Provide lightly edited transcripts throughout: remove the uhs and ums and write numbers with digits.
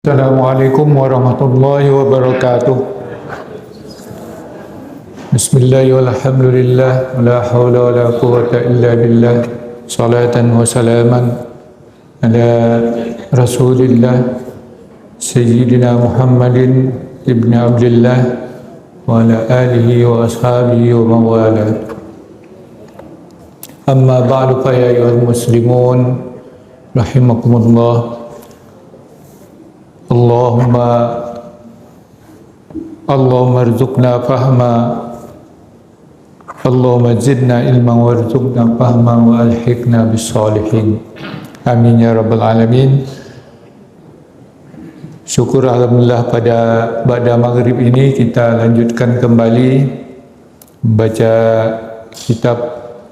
Assalamualaikum warahmatullahi wabarakatuh. Bismillahirrahmanirrahim. Alhamdulillah. La hawla wa la quwwata illa billah. Salatan wa salaman ala Rasulillah Sayyidina Muhammadin ibn Abdullah wa ala alihi wa ashabihi wa mawala. Amma ba'du fa ya ayyuhal muslimun rahimakumullah. Allahumma arzuqna fahma, Allahumma zidna ilman warzuqna fahma wa alhiqna bis salihin. Amin ya rabbal alamin. Syukur alhamdulillah pada maghrib ini kita lanjutkan kembali membaca kitab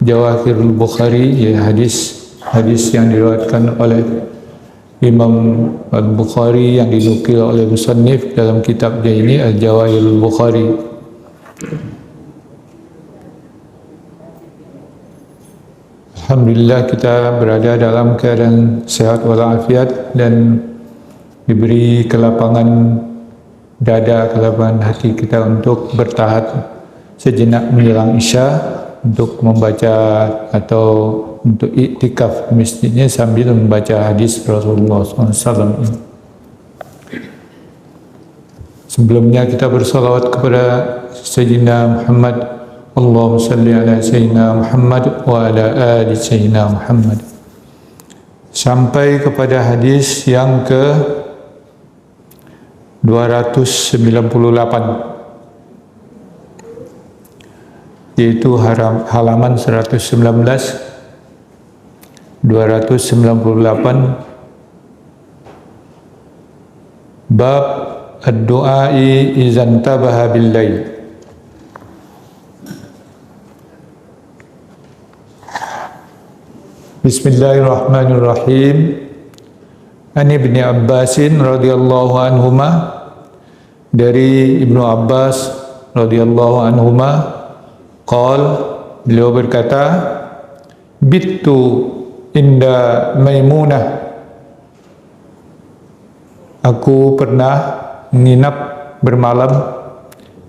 Jawahirul Bukhari, ya, hadis yang diriwayatkan oleh Imam Al-Bukhari yang dinukil oleh musannif dalam kitabnya ini Al-Jawahirul Bukhari. Alhamdulillah kita berada dalam keadaan sehat walafiat dan diberi kelapangan dada, kelapangan hati kita untuk bertahan sejenak menjelang Isya untuk membaca atau untuk iktikaf masjidnya sambil membaca hadis Rasulullah SAW. Sebelumnya kita bersalawat kepada Sayyidina Muhammad. Allahumma salli ala Sayyidina Muhammad wa ala ali Sayyidina Muhammad. Sampai kepada hadis yang ke 298, yaitu halaman 119, 298, bab ad-du'ai izan tabaha bil-lail. Bismillahirrahmanirrahim. An Ibni Abbasin radhiyallahu anhuma, dari Ibnu Abbas radhiyallahu anhuma, beliau berkata, bittu inda Maimunah, aku pernah menginap bermalam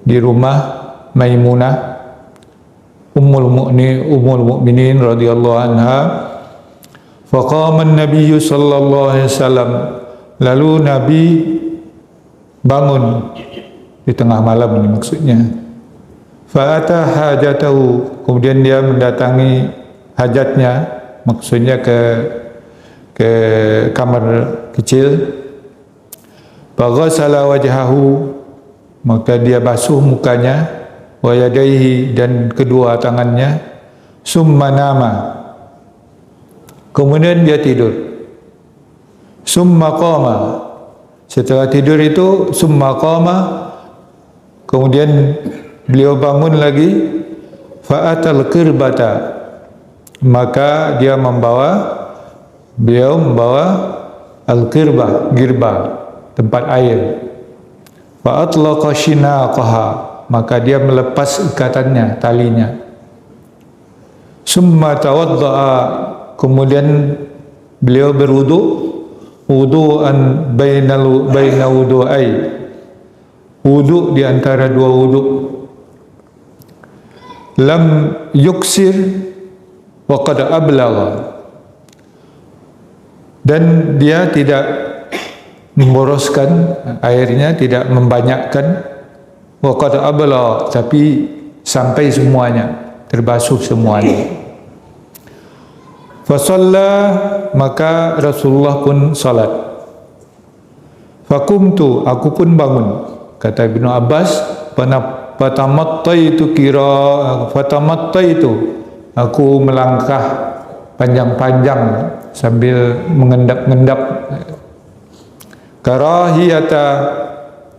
di rumah Maimunah Ummul Mukminin radhiyallahu anha. Faqama an-nabiy sallallahu alaihi wasallam, lalu Nabi bangun di tengah malam, ini maksudnya. Fa'ata hajatahu, kemudian dia mendatangi hajatnya, maksudnya ke kamar kecil. Faghasala wajhahu, maka dia basuh mukanya, wa yadayhi, dan kedua tangannya. Summa nama, kemudian dia tidur. Summa qama, setelah tidur itu summa qama, kemudian beliau bangun lagi. Fa'atal qirbata, maka beliau membawa al-qirbah, girba, tempat air. Fa'atlaqa shinaqaha, maka dia melepas ikatannya, talinya. Summa tawadda'a, kemudian beliau berwudu, wudu'an baina wudu'ai, wudu di antara dua wudu. Lam yuksir wa qad ablagha, dan dia tidak memboroskan airnya, tidak membanyakkan. Wa qad ablagha, tapi sampai semuanya, terbasuh semuanya. Fa shalla, maka Rasulullah pun salat. Faqumtu, aku pun bangun. Kata Ibnu Abbas, fatamattaitu, aku melangkah panjang-panjang sambil mengendap-endap. Karahiyata,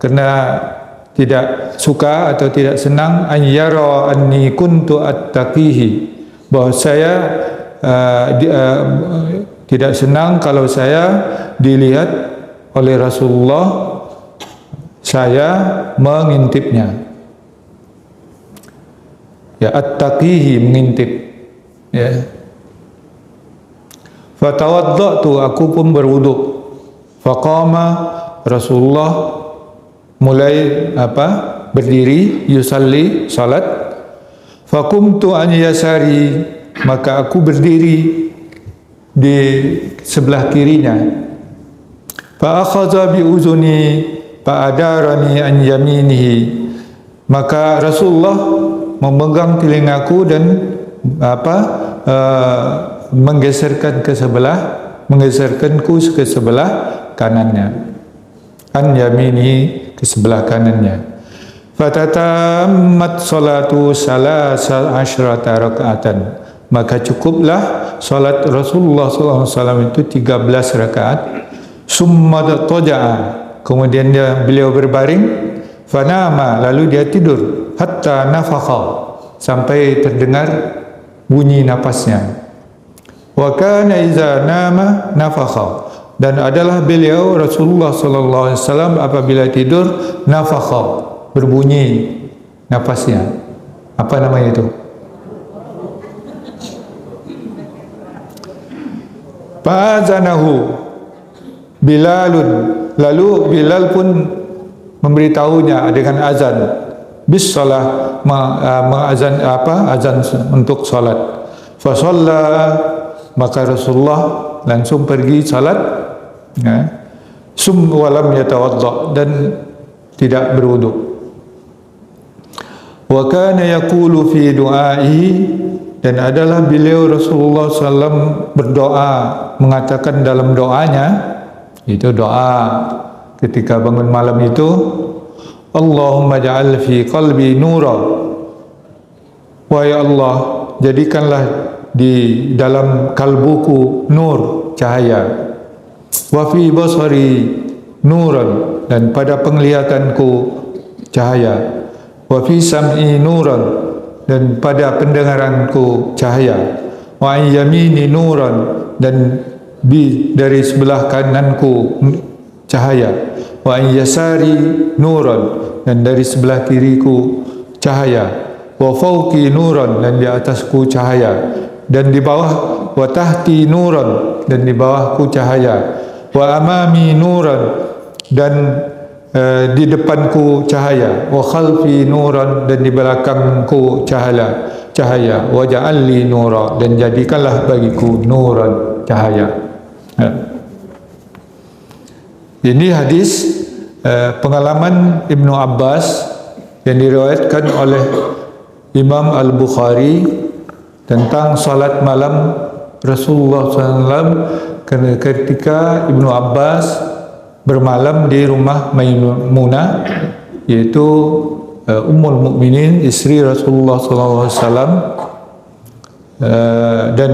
karena tidak suka atau tidak senang, an yara anni kuntu attaqihi, bahwa saya tidak senang kalau saya dilihat oleh Rasulullah saya mengintipnya. Ya, at-taqihi, mengintip, ya. Fatawaddatu, aku pun berwudu. Faqama Rasulullah mulai berdiri yusalli salat. Faqumtu an yasari, maka aku berdiri di sebelah kirinya. Fa akhadha bi uzuni fa adarani an yaminihi, maka Rasulullah memegang telingaku dan menggeserkanku ke sebelah kanannya. An yamini, ke sebelah kanannya. Fatatamat salatu salasa asyrata rakaatan, maka cukuplah salat Rasulullah SAW itu 13 rakaat. Summa taja'a, kemudian beliau berbaring. Fanama, lalu dia tidur. Hatta nafakha, sampai terdengar bunyi napasnya. Wa kana iza nama nafakha, dan adalah beliau Rasulullah SAW apabila tidur nafakha, berbunyi napasnya. Apa namanya itu? Fa'azanahu Bilalun, lalu Bilal pun memberitahunya dengan azan bis salah, azan untuk salat. Fa shalla, maka Rasulullah langsung pergi salat, walam yatawadda, dan tidak berwudu. Wa kana yaqulu fi du'aihi, dan adalah beliau Rasulullah SAW berdoa, mengatakan dalam doanya, itu doa ketika bangun malam itu, Allahumma ja'al fi qalbi nura, wahai Allah, jadikanlah di dalam kalbuku nur, cahaya. Wa fi basari nuran, dan pada penglihatanku cahaya. Wa fi sam'i nuran, dan pada pendengaranku cahaya. Wa an yamini nuran, dan dari sebelah kananku cahaya. Wa an yasari nuran, dan dari sebelah kiriku cahaya. Wa fawqi nuran, dan di atasku cahaya. Dan di bawah, wa tahti nuran, dan di bawahku cahaya. Wa amami nuran, dan di depanku cahaya. Wa khalfi nuran, dan di belakangku cahaya. Wa ja'alli nura, dan jadikanlah bagiku nuran, cahaya. Ini hadis pengalaman Ibnu Abbas yang diriwayatkan oleh Imam Al-Bukhari tentang salat malam Rasulullah SAW ketika Ibnu Abbas bermalam di rumah Maimunah, yaitu Ummul Mukminin, istri Rasulullah SAW, dan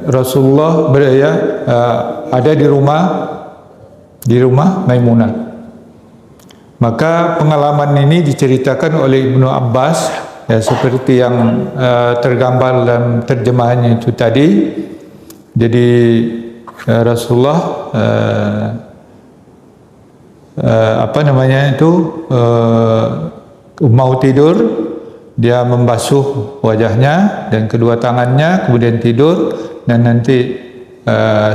Rasulullah ada di rumah Maimunah. Maka pengalaman ini diceritakan oleh Ibnu Abbas, ya, seperti yang tergambar dalam terjemahannya itu tadi. Jadi Rasulullah mau tidur, dia membasuh wajahnya dan kedua tangannya, kemudian tidur, dan nanti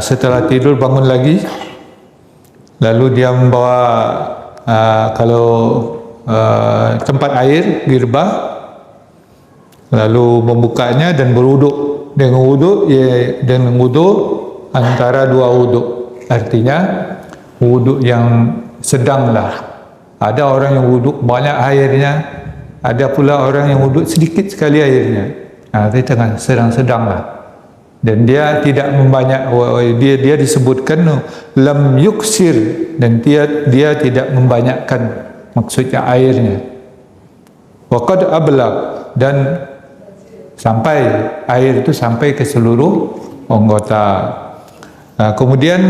setelah tidur bangun lagi, lalu dia membawa tempat air, girbah, lalu membukanya dan berwuduk. Dengan wudu antara dua wudu, artinya wudu yang sedanglah. Ada orang yang wudu banyak airnya, ada pula orang yang wudu sedikit sekali airnya. Itu tengah sedang-sedanglah. Dan dia tidak membanyak, dia disebutkan lam yuksir, dan dia tidak membanyakkan, maksudnya airnya. Waqad ablaq, dan sampai air itu sampai ke seluruh anggota. Kemudian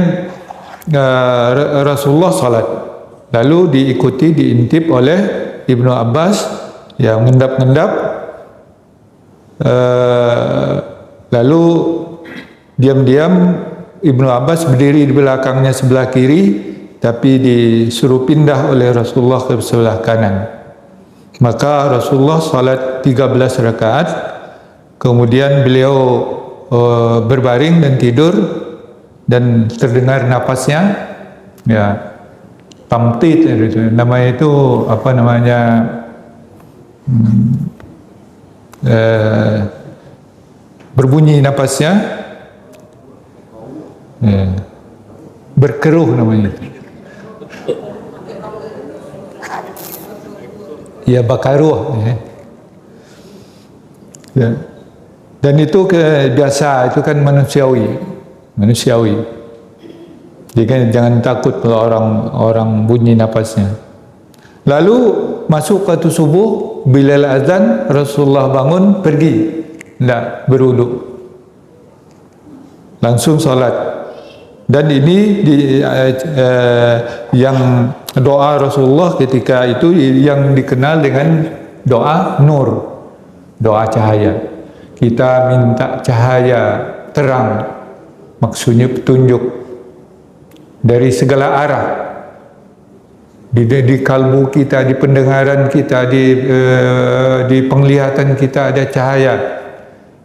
Rasulullah salat, lalu diintip oleh Ibnu Abbas yang mengendap-endap, lalu diam-diam Ibnu Abbas berdiri di belakangnya sebelah kiri, tapi disuruh pindah oleh Rasulullah ke sebelah kanan. Maka Rasulullah salat 13 rakaat, kemudian beliau berbaring dan tidur, dan terdengar napasnya, ya, tamtid itu namanya, itu apa namanya, berbunyi napasnya, berkeruh namanya. Ya, bakaruh. Ya. Dan itu biasa, itu kan manusiawi. Jadi jangan takut kalau orang bunyi napasnya. Lalu masuk waktu subuh, bila azan Rasulullah bangun pergi, tidak berwudu, langsung solat. Dan ini yang doa Rasulullah ketika itu yang dikenal dengan doa nur, doa cahaya. Kita minta cahaya terang, maksudnya petunjuk dari segala arah, di kalbu kita, di pendengaran kita, di penglihatan kita ada cahaya.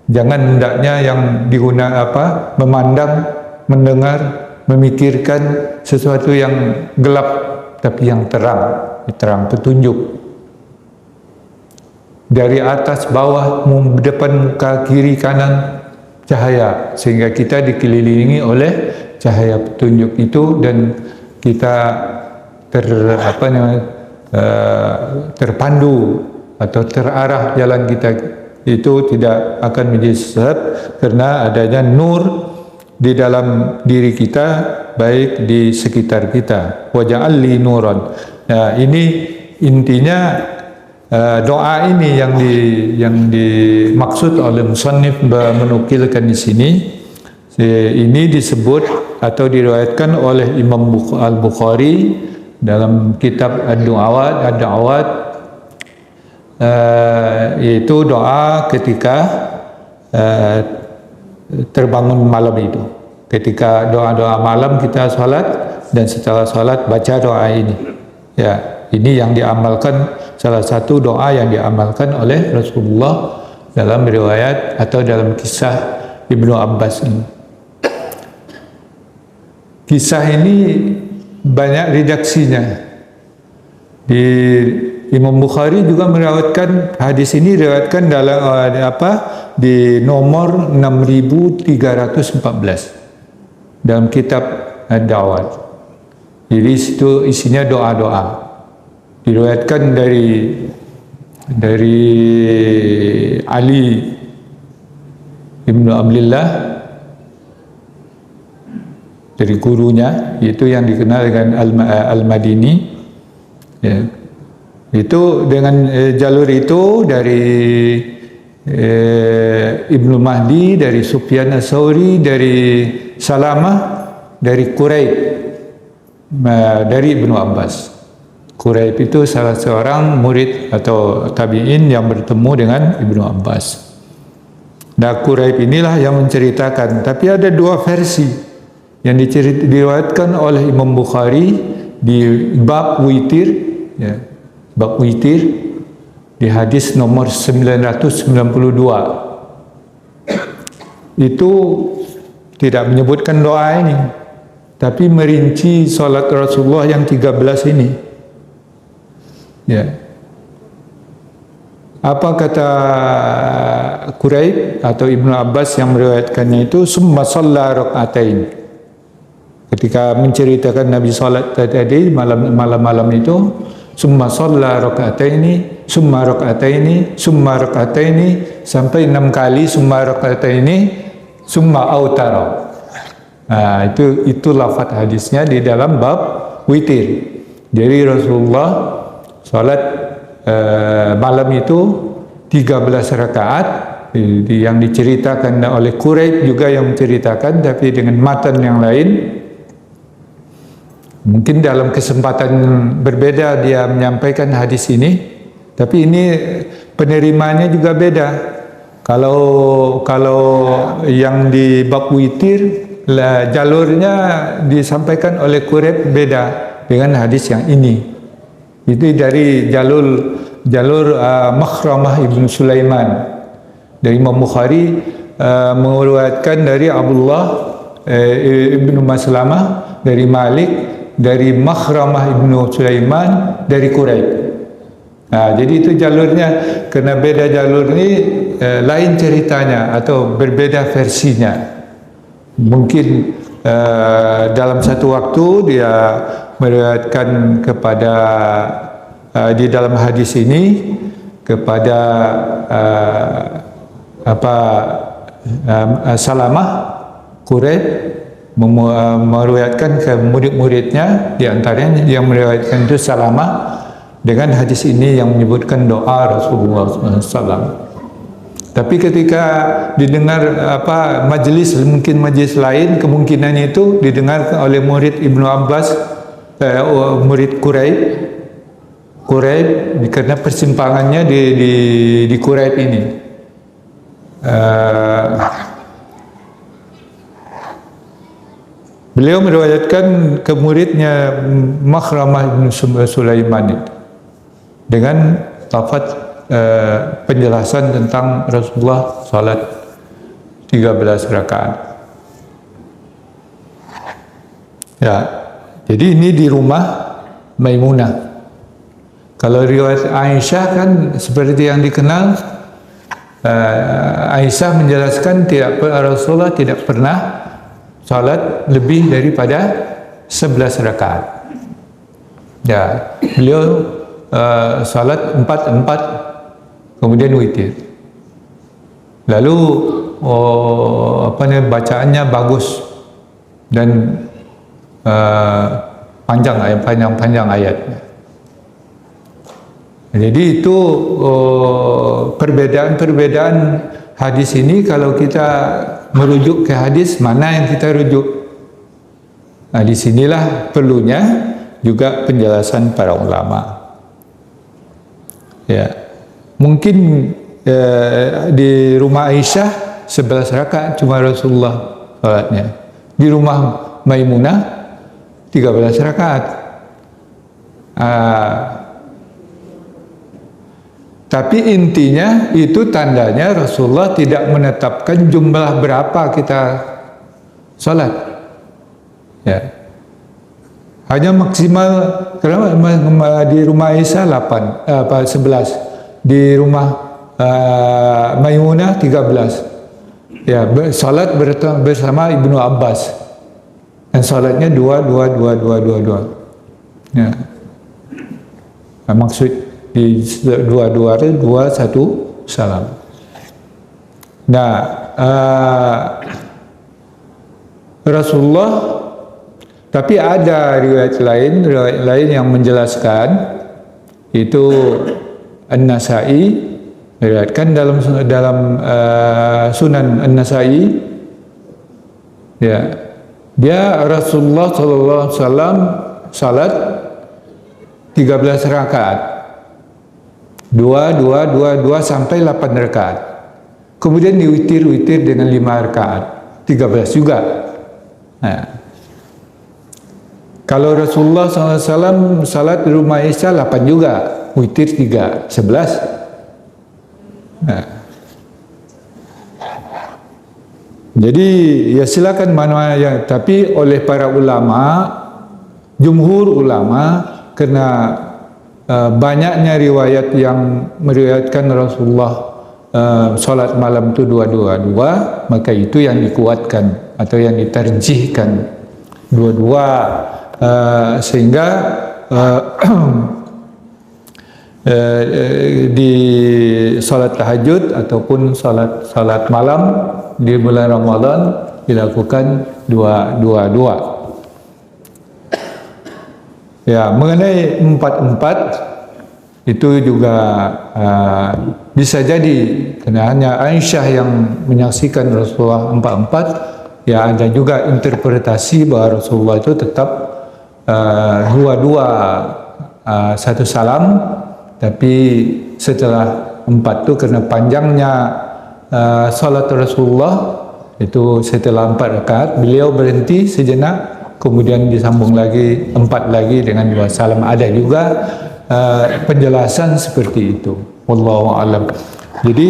Jangan hendaknya yang digunakan memandang, mendengar, memikirkan sesuatu yang gelap, tapi yang terang petunjuk. Dari atas bawah, depan muka, kiri kanan, cahaya, sehingga kita dikelilingi oleh cahaya petunjuk itu, dan kita terpandu atau terarah jalan kita itu tidak akan menjadi sesat karena adanya nur di dalam diri kita, baik di sekitar kita. Waja'alli nuran. Nah, ini intinya doa ini yang dimaksud oleh musannif menukilkan di sini. Ini disebut atau diriwayatkan oleh Imam Al-Bukhari dalam kitab Ad-Du'awat, yaitu doa ketika terbangun malam itu. Ketika doa-doa malam kita salat, dan setelah salat baca doa ini. Ya, ini yang diamalkan, salah satu doa yang diamalkan oleh Rasulullah dalam riwayat atau dalam kisah Ibnu Abbas ini. Kisah ini banyak redaksinya. Di Imam Bukhari juga meriwayatkan hadis ini, diriwayatkan dalam di nomor 6314 dalam kitab Ad-Da'wat. Jadi situ isinya doa-doa. Diriwayatkan dari Ali Ibnu Abdullah, dari gurunya, yaitu yang dikenal dengan Al-Madini. Ya. Itu dengan jalur itu dari Ibnu Mahdi, dari Sufyan Ats-Tsauri, dari Salamah, dari Quraib, dari Ibnu Abbas. Quraib itu salah seorang murid atau tabi'in yang bertemu dengan Ibnu Abbas. Nah, Quraib inilah yang menceritakan, tapi ada dua versi yang diriwayatkan oleh Imam Bukhari di bab witir, ya, bab witir di hadis nomor 992. Itu tidak menyebutkan doa ini, tapi merinci salat Rasulullah yang 13 ini. Ya. Apa kata Quraib atau Ibnu Abbas yang meriwayatkannya itu, summa shalla raka'atain. Ketika menceritakan Nabi salat tadi malam itu, summa shalla raka'ataini, summa raka'ataini, summa raka'ataini, sampai 6 kali summa raka'ataini, summa autara. Nah, itu lafaz hadisnya di dalam bab witir. Jadi Rasulullah salat malam itu 13 rakaat, yang diceritakan oleh Quraib juga yang menceritakan, tapi dengan matan yang lain. Mungkin dalam kesempatan berbeda dia menyampaikan hadis ini, tapi ini penerimanya juga beda. Kalau yang di bab witir, jalurnya disampaikan oleh Quraib beda dengan hadis yang ini. Itu dari jalur Makhramah Ibnu Sulaiman. Dari Imam Bukhari meriwayatkan dari Abdullah Ibnu Maslamah, dari Malik, dari Makhramah ibnu Sulaiman dari Quraib. Jadi itu jalurnya, kena beda jalur ini lain ceritanya atau berbeda versinya. Mungkin dalam satu waktu dia meriwayatkan kepada di dalam hadis ini kepada Salamah Quraib meriwayatkan ke murid-muridnya, di antaranya yang meriwayatkan itu Salamah dengan hadis ini yang menyebutkan doa Rasulullah SAW. Tapi ketika didengar majlis, mungkin majlis lain, kemungkinan itu didengar oleh murid Ibnu Abbas, murid Quraib, karena persimpangannya di Quraib ini. Beliau meriwayatkan ke muridnya Makhramah bin Sulaiman dengan lafaz penjelasan tentang Rasulullah salat 13 rakaat. Ya, jadi ini di rumah Maimunah. Kalau riwayat Aisyah kan seperti yang dikenal, Aisyah menjelaskan Rasulullah tidak pernah salat lebih daripada 11 rakaat. Ya, beliau salat 4 kemudian witir. Lalu bacaannya bagus dan panjang ayatnya. Jadi itu perbedaan hadis ini. Kalau kita merujuk ke hadis, mana yang kita rujuk? Nah, disinilah perlunya juga penjelasan para ulama. Ya, mungkin di rumah Aisyah 11 rakaat cuma Rasulullah salatnya. Di rumah Maimunah 13 rakaat. Tapi intinya itu tandanya Rasulullah tidak menetapkan jumlah berapa kita salat. Ya. Hanya maksimal, karena di rumah Aisyah 11, di rumah Maimunah 13. Ya, salat bersama Ibnu Abbas. Dan salatnya 2. Ya. Maksud di 2 1 salam. Nah, Rasulullah, tapi ada riwayat lain yang menjelaskan, itu An-Nasa'i meriwayatkan dalam Sunan An-Nasa'i, ya, dia Rasulullah SAW salat 13 rakaat, 2 sampai 8 rakaat. Kemudian diwitir dengan 5 rakaat, 13 juga. Nah, kalau Rasulullah SAW salat di rumah Aisyah 8 juga, witir 3, 11. Nah, jadi ya silakan mana yang, tapi oleh para ulama, jumhur ulama, karena banyaknya riwayat yang meriwayatkan Rasulullah salat malam itu 2, maka itu yang dikuatkan atau yang diterjihkan 2, sehingga di salat tahajud ataupun salat malam di bulan Ramadan dilakukan 2. Ya, mengenai 4 itu juga bisa jadi karena hanya Aisyah yang menyaksikan Rasulullah 4. Ya, ada juga interpretasi bahwa Rasulullah itu tetap 2, 1 salam, tapi setelah 4 itu karena panjangnya salat Rasulullah itu setelah 4 rakaat beliau berhenti sejenak, kemudian disambung lagi 4 lagi dengan 2 salam. Ada juga penjelasan seperti itu. Wallahu a'lam. Jadi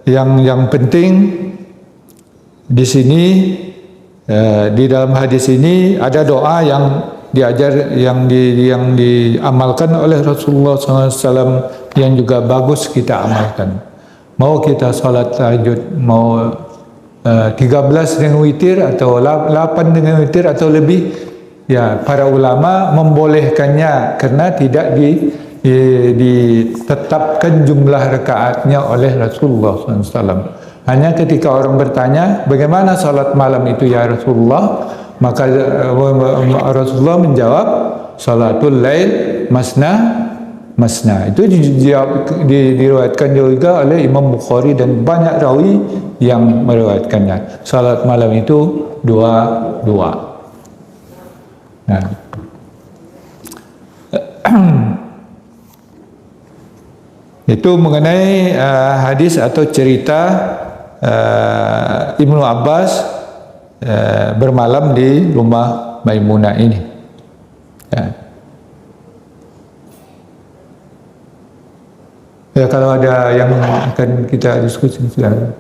yang penting di sini Di dalam hadis ini ada doa yang diajar, yang diamalkan oleh Rasulullah SAW, yang juga bagus kita amalkan. Mau kita salat tahajud, mau 13 dengan witir atau 8 dengan witir atau lebih, ya para ulama membolehkannya karena tidak ditetapkan jumlah rakaatnya oleh Rasulullah SAW. Hanya ketika orang bertanya, bagaimana salat malam itu ya Rasulullah? Maka Rasulullah menjawab, salatul lail masna masna. Itu diriwayatkan juga oleh Imam Bukhari dan banyak rawi yang meriwayatkannya. Salat malam itu dua. Nah. Itu mengenai hadis atau cerita Ibnu Abbas bermalam di rumah Maimunah ini. Ya, kalau ada yang akan kita diskusi, silakan.